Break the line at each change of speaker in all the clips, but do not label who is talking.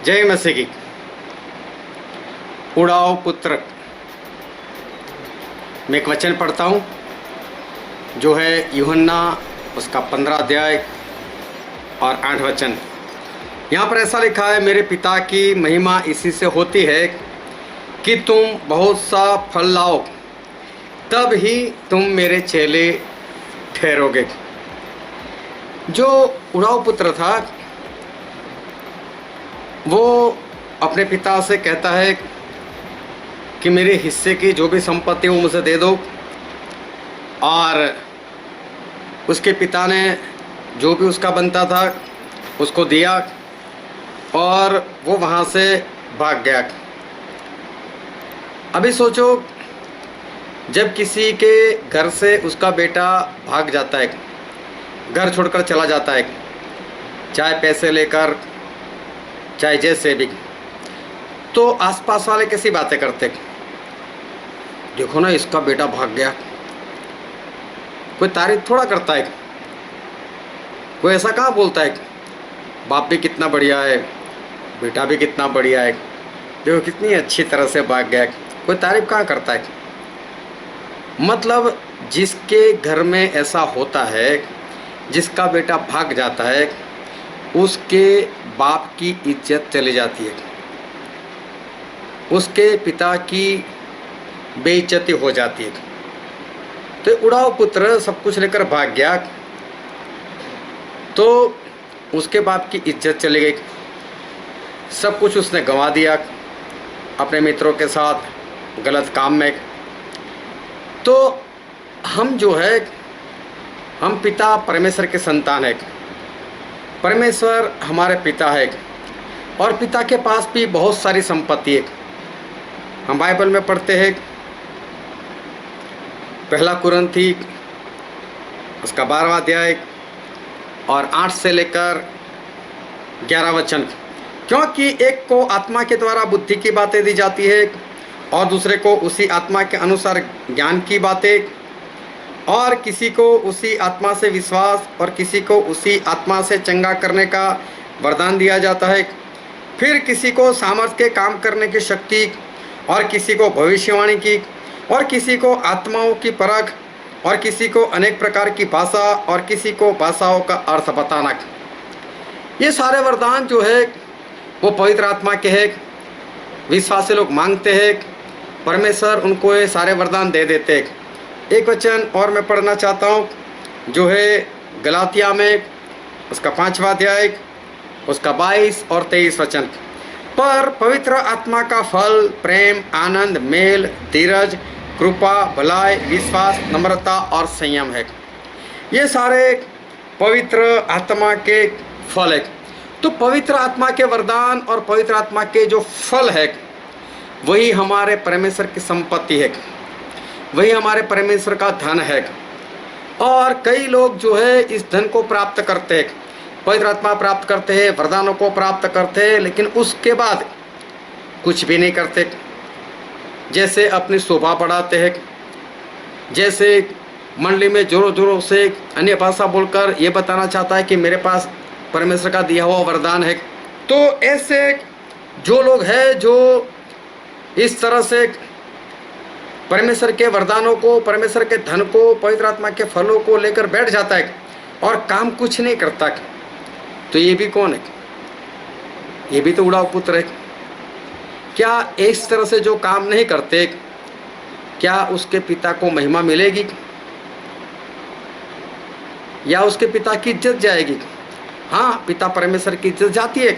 जय मसीह की। उड़ाओ पुत्र मैं एक वचन पढ़ता हूँ जो है यूहन्ना उसका 15 अध्याय और 8 वचन। यहाँ पर ऐसा लिखा है, मेरे पिता की महिमा इसी से होती है कि तुम बहुत सा फल लाओ, तब ही तुम मेरे चेले ठहरोगे। जो उड़ाऊ पुत्र था वो अपने पिता से कहता है कि मेरे हिस्से की जो भी संपत्ति वो मुझे दे दो, और उसके पिता ने जो भी उसका बनता था उसको दिया और वो वहाँ से भाग गया। अभी सोचो, जब किसी के घर से उसका बेटा भाग जाता है, घर छोड़कर चला जाता है, चाहे पैसे लेकर चाहे जैसे भी, तो आसपास वाले कैसी बातें करते, देखो ना इसका बेटा भाग गया। कोई तारीफ थोड़ा करता है, कोई ऐसा कहाँ बोलता है बाप भी कितना बढ़िया है, बेटा भी कितना बढ़िया है, देखो कितनी अच्छी तरह से भाग गया। कोई तारीफ कहाँ करता है। मतलब जिसके घर में ऐसा होता है, जिसका बेटा भाग जाता है, उसके बाप की इज्जत चली जाती है, उसके पिता की बेइज्जती हो जाती है। तो उड़ाऊ पुत्र सब कुछ लेकर भाग गया तो उसके बाप की इज्जत चली गई, सब कुछ उसने गंवा दिया अपने मित्रों के साथ गलत काम में। तो हम जो है, हम पिता परमेश्वर के संतान है, परमेश्वर हमारे पिता है और पिता के पास भी बहुत सारी संपत्ति है। हम बाइबल में पढ़ते हैं पहला कुरिन्थी उसका 12वां अध्याय और 8 से लेकर 11 वचन। क्योंकि एक को आत्मा के द्वारा बुद्धि की बातें दी जाती है और दूसरे को उसी आत्मा के अनुसार ज्ञान की बातें, और किसी को उसी आत्मा से विश्वास और किसी को उसी आत्मा से चंगा करने का वरदान दिया जाता है। फिर किसी को सामर्थ्य के काम करने की शक्ति, और किसी को भविष्यवाणी की, और किसी को आत्माओं की परख, और किसी को अनेक प्रकार की भाषा, और किसी को भाषाओं का अर्थ बताना। ये सारे वरदान जो है वो पवित्र आत्मा के हैं। विश्वासी लोग मांगते हैं, परमेश्वर उनको ये सारे वरदान दे देते हैं। एक वचन और मैं पढ़ना चाहता हूँ जो है गलातिया में उसका 5वां अध्याय उसका 22 और 23 वचन। पर पवित्र आत्मा का फल प्रेम, आनंद, मेल, धीरज, कृपा, भलाई, विश्वास, नम्रता और संयम है। ये सारे पवित्र आत्मा के फल है। तो पवित्र आत्मा के वरदान और पवित्र आत्मा के जो फल है वही हमारे परमेश्वर की संपत्ति है, वही हमारे परमेश्वर का धन है। और कई लोग जो है इस धन को प्राप्त करते हैं, पवित्र आत्मा प्राप्त करते हैं, वरदानों को प्राप्त करते हैं, लेकिन उसके बाद कुछ भी नहीं करते। जैसे अपनी शोभा बढ़ाते हैं, जैसे मंडली में जोरों जोरों से अन्य भाषा बोलकर ये बताना चाहता है कि मेरे पास परमेश्वर का दिया हुआ वरदान है। तो ऐसे जो लोग हैं जो इस तरह से परमेश्वर के वरदानों को, परमेश्वर के धन को, पवित्र आत्मा के फलों को लेकर बैठ जाता है और काम कुछ नहीं करता, तो ये भी कौन है? ये भी तो उड़ाऊ पुत्र है। क्या इस तरह से जो काम नहीं करते, क्या उसके पिता को महिमा मिलेगी या उसके पिता की इज्जत जाएगी? हाँ, पिता परमेश्वर की इज्जत जाती है,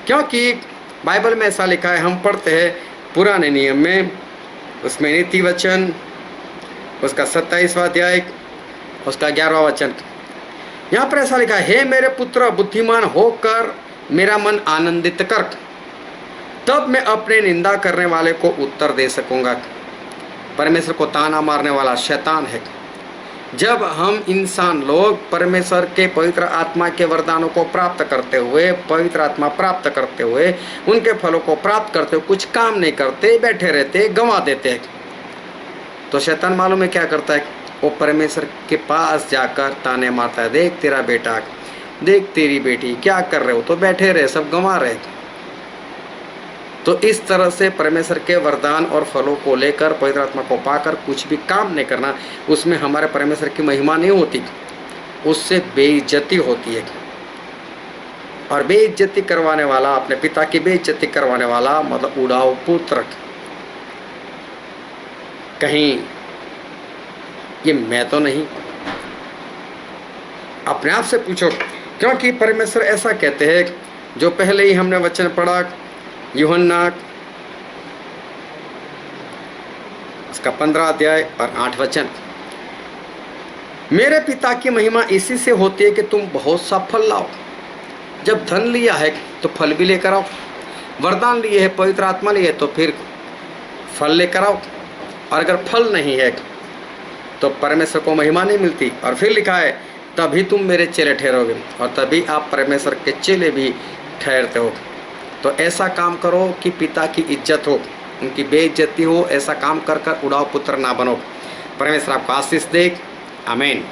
क्योंकि बाइबल में ऐसा लिखा है। हम पढ़ते हैं पुराने नियम में उसमें नीति वचन उसका 27वां अध्याय उसका 11वां वचन। यहाँ पर ऐसा लिखा है, हे मेरे पुत्र बुद्धिमान होकर मेरा मन आनंदित कर, तब मैं अपने निंदा करने वाले को उत्तर दे सकूंगा। परमेश्वर को ताना मारने वाला शैतान है। जब हम इंसान लोग परमेश्वर के पवित्र आत्मा के वरदानों को प्राप्त करते हुए, पवित्र आत्मा प्राप्त करते हुए, उनके फलों को प्राप्त करते हुए कुछ काम नहीं करते, बैठे रहते, गंवा देते हैं, तो शैतान मालूम है क्या करता है? वो परमेश्वर के पास जाकर ताने मारता है, देख तेरा बेटा, देख तेरी बेटी क्या कर रहे हो, तो बैठे रहे, सब गंवा रहे। तो इस तरह से परमेश्वर के वरदान और फलों को लेकर, पवित्र आत्मा को पाकर कुछ भी काम नहीं करना, उसमें हमारे परमेश्वर की महिमा नहीं होती, उससे बेइज्जती होती है। और बेइज्जती करवाने वाला, अपने पिता की बेइज्जती करवाने वाला मतलब उड़ाऊ पुत्र। कहीं ये मैं तो नहीं? अपने आप से पूछो, क्योंकि परमेश्वर ऐसा कहते हैं, जो पहले ही हमने वचन पढ़ा, यूहन्ना उसका 15 अध्याय और 8 वचन, मेरे पिता की महिमा इसी से होती है कि तुम बहुत सा फल लाओ। जब धन लिया है तो फल भी लेकर आओ, वरदान लिए है, पवित्र आत्मा लिए है, तो फिर फल लेकर आओ। और अगर फल नहीं है तो परमेश्वर को महिमा नहीं मिलती। और फिर लिखा है, तभी तुम मेरे चेले ठहरोगे, और तभी आप परमेश्वर के चेले भी ठहरते हो। तो ऐसा काम करो कि पिता की इज्जत हो, उनकी बेइज्जती हो। ऐसा काम कर कर उड़ाऊ पुत्र ना बनो। परमेश्वर आपको आशीष दे। आमीन।